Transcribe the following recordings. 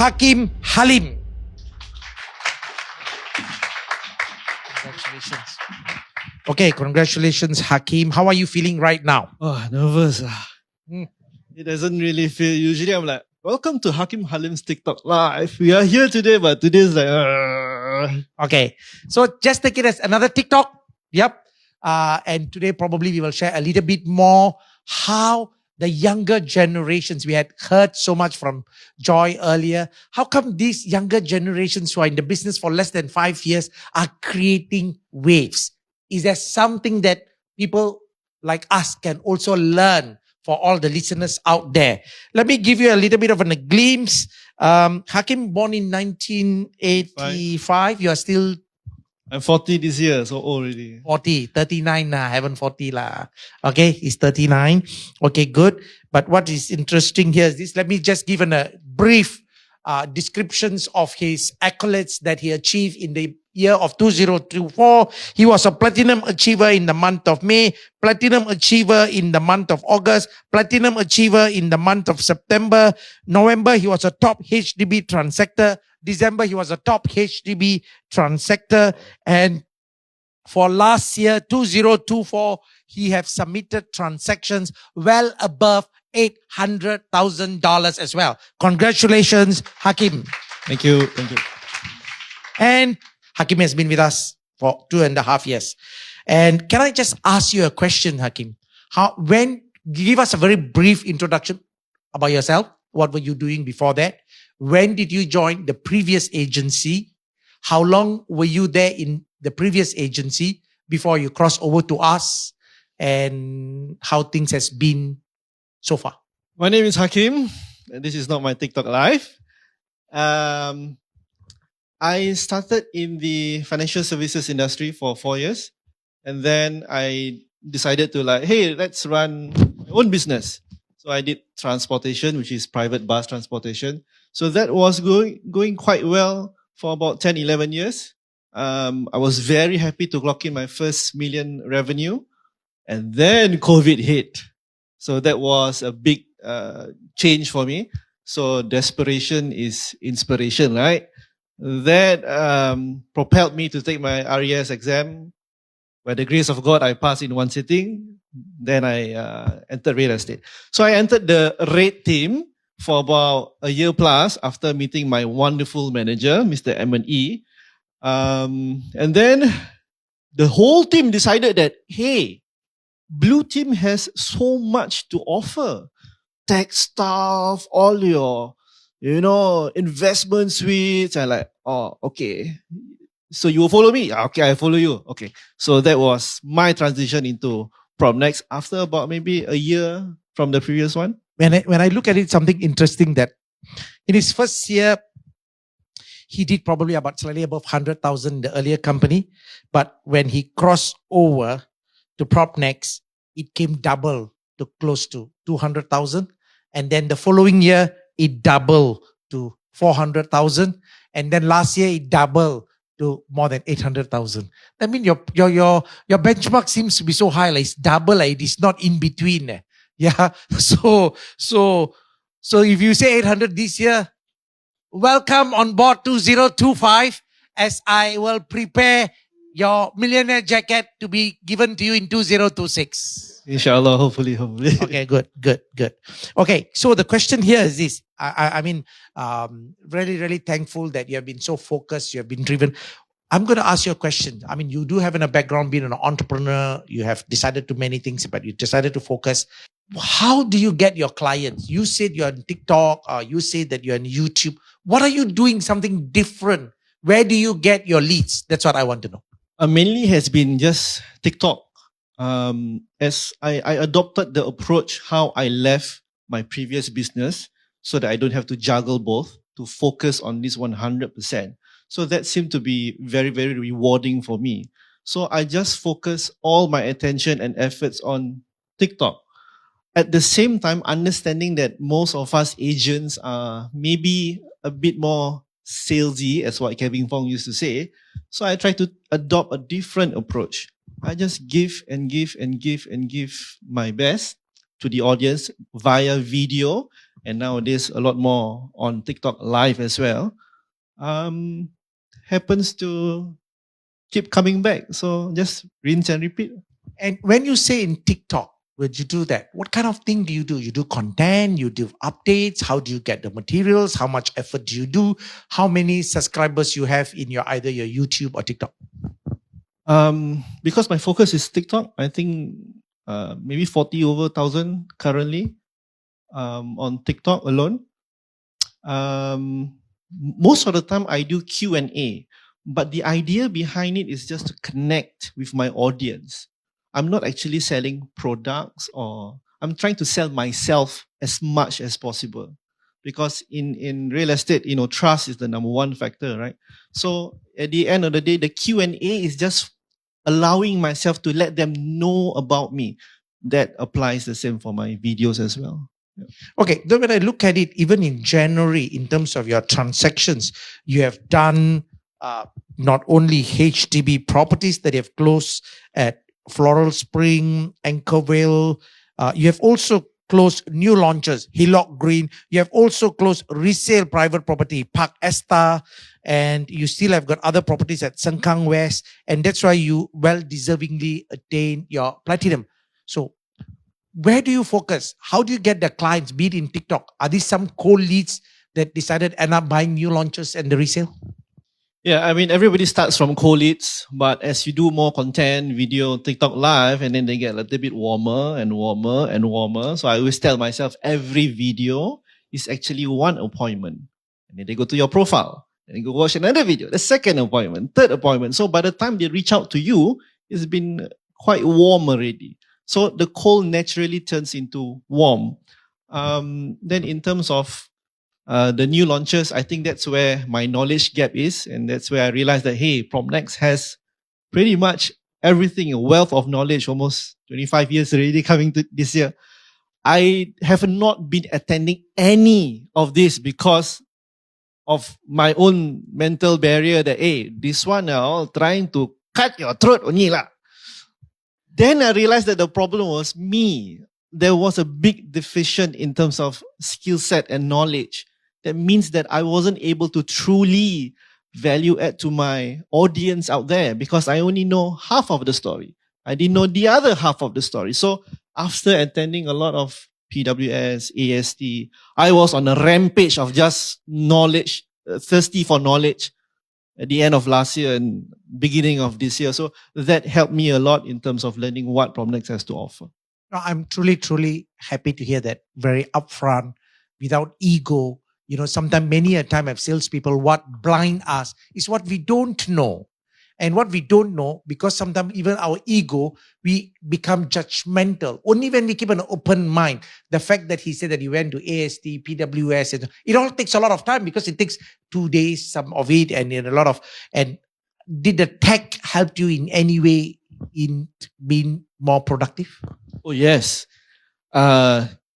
Hakim Halim. Congratulations. Okay, congratulations, Hakim. How are you feeling right now? Oh, nervous. Hmm. It doesn't really feel. Usually I'm like, welcome to Hakim Halim's TikTok Live. We are here today, but today's like, Okay, so just take it as another TikTok. Yep. And today probably we will share a little bit more how the younger generations, we had heard so much from Joy earlier. How come these younger generations who are in the business for less than 5 years are creating waves? Is there something that people like us can also learn for all the listeners out there? Let me give you a little bit of a glimpse. Hakim born in 1985. You are still I'm 40 this year, so old already. 40, 39 lah, haven't 40 lah. Okay, he's 39. Okay, good. But what is interesting here is this. Let me just give a brief descriptions of his accolades that he achieved in the year of 2024. He was a platinum achiever in the month of May, platinum achiever in the month of August, platinum achiever in the month of September. November, he was a top HDB transactor. December, he was a top HDB transactor. And for last year, 2024, he have submitted transactions well above $800,000 as well. Congratulations, Hakim. Thank you. Thank you. And Hakim has been with us for 2.5 years. And can I just ask you a question, Hakim? Give us a very brief introduction about yourself. What were you doing before that? When did you join the previous agency? How long were you there in the previous agency before you crossed over to us? And how things has been so far? My name is Hakim. And this is not my TikTok live. I started in the financial services industry for 4 years. And then I decided to hey, let's run my own business. So I did transportation, which is private bus transportation. So that was going quite well for about 10, 11 years. I was very happy to clock in my first million revenue. And then COVID hit. So that was a big change for me. So desperation is inspiration, right? That propelled me to take my RES exam. By the grace of God, I passed in one sitting. Then I entered real estate. So I entered the rate team for about a year plus after meeting my wonderful manager, Mr. Edmund. And then the whole team decided that, hey, Blue Team has so much to offer. Tech stuff, all your, investment suites. I'm like, oh, okay. So you will follow me? Okay, I follow you. Okay. So that was my transition into PropNext after about maybe a year from the previous one. When I look at it, something interesting that in his first year, he did probably about slightly above 100,000 in the earlier company. But when he crossed over to PropNext, it came double to close to 200,000. And then the following year, it doubled to 400,000. And then last year, it doubled to more than 800,000. I mean, your benchmark seems to be so high. It's double. It is not in between. Yeah. So if you say 800 this year, welcome on board 2025 as I will prepare your millionaire jacket to be given to you in 2026. Inshallah, hopefully. Okay, good. Okay, so the question here is this. I mean, really, really thankful that you have been so focused, you have been driven. I'm going to ask you a question. I mean, you do have a background being an entrepreneur. You have decided to many things, but you decided to focus. How do you get your clients? You said you're on TikTok, or you said that you're on YouTube. What are you doing something different? Where do you get your leads? That's what I want to know. Mainly has been just TikTok. As I adopted the approach how I left my previous business so that I don't have to juggle both, to focus on this 100%. So that seemed to be very, very rewarding for me. So I just focus all my attention and efforts on TikTok. At the same time, understanding that most of us agents are maybe a bit more salesy, as what Kevin Fong used to say. So I try to adopt a different approach. I just give my best to the audience via video and nowadays a lot more on TikTok live as well, happens to keep coming back. So just rinse and repeat. And when you say in TikTok, would you do that? What kind of thing do? You do content, you do updates, how do you get the materials, how much effort do you do, how many subscribers you have in your either your YouTube or TikTok? Because my focus is TikTok, I think maybe 40 over 1,000 currently on TikTok alone. Most of the time I do Q&A, but the idea behind it is just to connect with my audience. I'm not actually selling products, or I'm trying to sell myself as much as possible. Because in real estate, trust is the number one factor, right? So at the end of the day, the Q&A is just allowing myself to let them know about me. That applies the same for my videos as well. Yeah. Okay, then when I look at it, even in January, in terms of your transactions, you have done not only HDB properties that you have closed at Floral Spring, Anchorvale, you have also closed new launches, Hillock Green. You have also closed resale private property, Park Esta, and you still have got other properties at Sengkang West, and that's why you well-deservingly attain your platinum. So where do you focus? How do you get the clients, be it in TikTok? Are these some cold leads that decided end up buying new launches and the resale? Yeah, I mean, everybody starts from cold leads, but as you do more content, video, TikTok live, and then they get a little bit warmer and warmer and warmer. So I always tell myself every video is actually one appointment. And then they go to your profile and they go watch another video, the second appointment, third appointment. So by the time they reach out to you, it's been quite warm already. So the cold naturally turns into warm. Then in terms of the new launches, I think that's where my knowledge gap is. And that's where I realized that, hey, PropNext has pretty much everything, a wealth of knowledge, almost 25 years already coming to this year. I have not been attending any of this because of my own mental barrier that, hey, this one are all trying to cut your throat only lah. Then I realized that the problem was me. There was a big deficient in terms of skill set and knowledge. That means that I wasn't able to truly value add to my audience out there because I only know half of the story. I didn't know the other half of the story. So after attending a lot of PWS, AST, I was on a rampage of just knowledge, thirsty for knowledge at the end of last year and beginning of this year. So that helped me a lot in terms of learning what PropNext has to offer. No, I'm truly, truly happy to hear that. Very upfront, without ego. Sometimes many a time I've salespeople, what blind us is what we don't know. And what we don't know, because sometimes even our ego, we become judgmental. Only when we keep an open mind. The fact that he said that he went to AST, PWS, and it all takes a lot of time because it takes 2 days, some of it, and a lot of. And did the tech help you in any way in being more productive? Oh yes.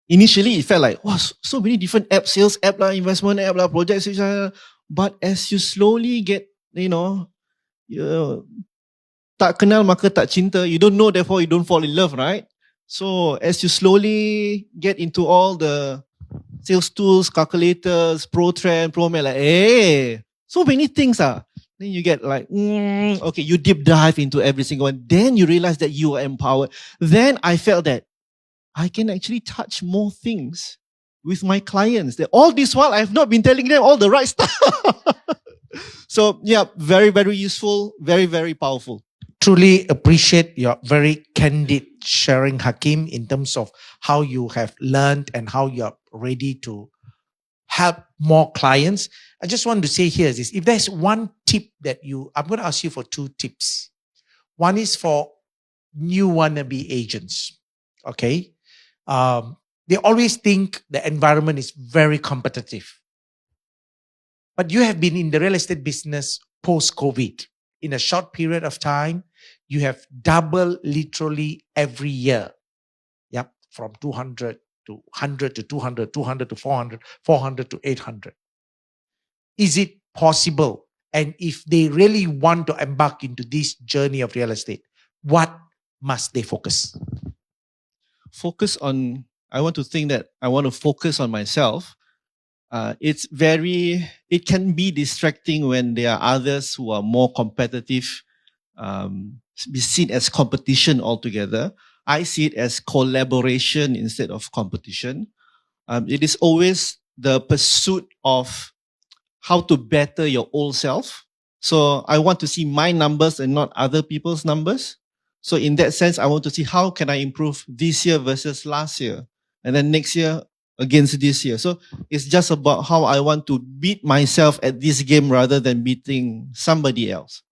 Initially, it felt like, wow, so many different apps, sales app lah, investment app lah, projects. But as you slowly get, tak kenal maka tak cinta. You don't know, therefore you don't fall in love, right? So as you slowly get into all the sales tools, calculators, ProTrend, ProMed, like, hey, so many things are. Then you get like, okay, you deep dive into every single one. Then you realize that you are empowered. Then I felt that I can actually touch more things with my clients. That all this while I have not been telling them all the right stuff. So yeah, very, very useful, very, very powerful. Truly appreciate your very candid sharing, Hakim, in terms of how you have learned and how you're ready to help more clients. I just want to say here is if there's one tip that I'm going to ask you for 2 tips. One is for new wannabe agents. Okay. They always think the environment is very competitive. But you have been in the real estate business post-COVID. In a short period of time, you have doubled literally every year. Yep, from 200 to 100 to 200, 200 to 400, 400 to 800. Is it possible? And if they really want to embark into this journey of real estate, what must they focus? Focus on I want to think that I want to focus on myself. It can be distracting when there are others who are more competitive, be seen as competition altogether. I see it as collaboration instead of competition. It is always the pursuit of how to better your old self. So I want to see my numbers and not other people's numbers. So in that sense, I want to see how can I improve this year versus last year, and then next year against this year. So it's just about how I want to beat myself at this game rather than beating somebody else.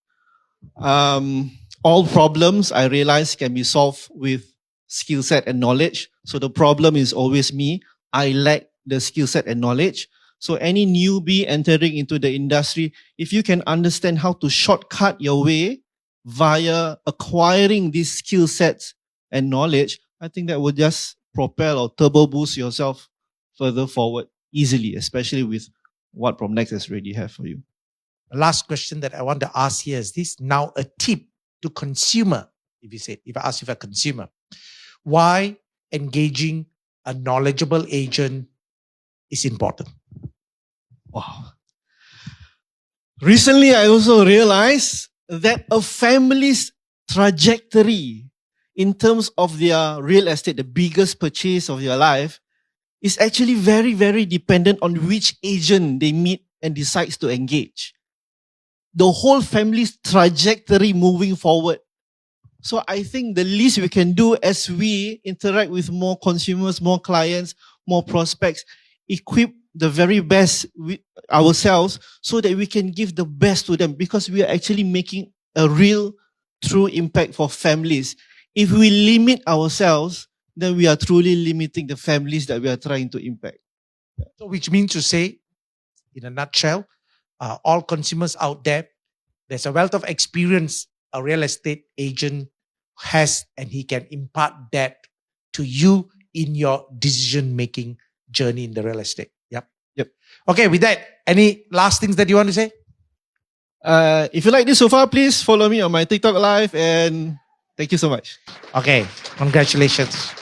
All problems I realize can be solved with skill set and knowledge. So the problem is always me. I lack the skill set and knowledge. So any newbie entering into the industry, if you can understand how to shortcut your way via acquiring these skill sets and knowledge, I think that would just propel or turbo boost yourself further forward easily, especially with what PromNext has already have for you. The last question that I want to ask here is this. Now a tip to consumer, if I ask you for a consumer, why engaging a knowledgeable agent is important? Wow. Recently, I also realized that a family's trajectory in terms of their real estate, the biggest purchase of your life, is actually very, very dependent on which agent they meet and decides to engage. The whole family's trajectory moving forward. So I think the least we can do as we interact with more consumers, more clients, more prospects, equip the very best with ourselves so that we can give the best to them, because we are actually making a real, true impact for families. If we limit ourselves, then we are truly limiting the families that we are trying to impact. So which means to say, in a nutshell, all consumers out there, there's a wealth of experience a real estate agent has, and he can impart that to you in your decision-making journey in the real estate. Yep. Okay, with that, any last things that you want to say? If you like this so far, please follow me on my TikTok live, and thank you so much. Okay, congratulations.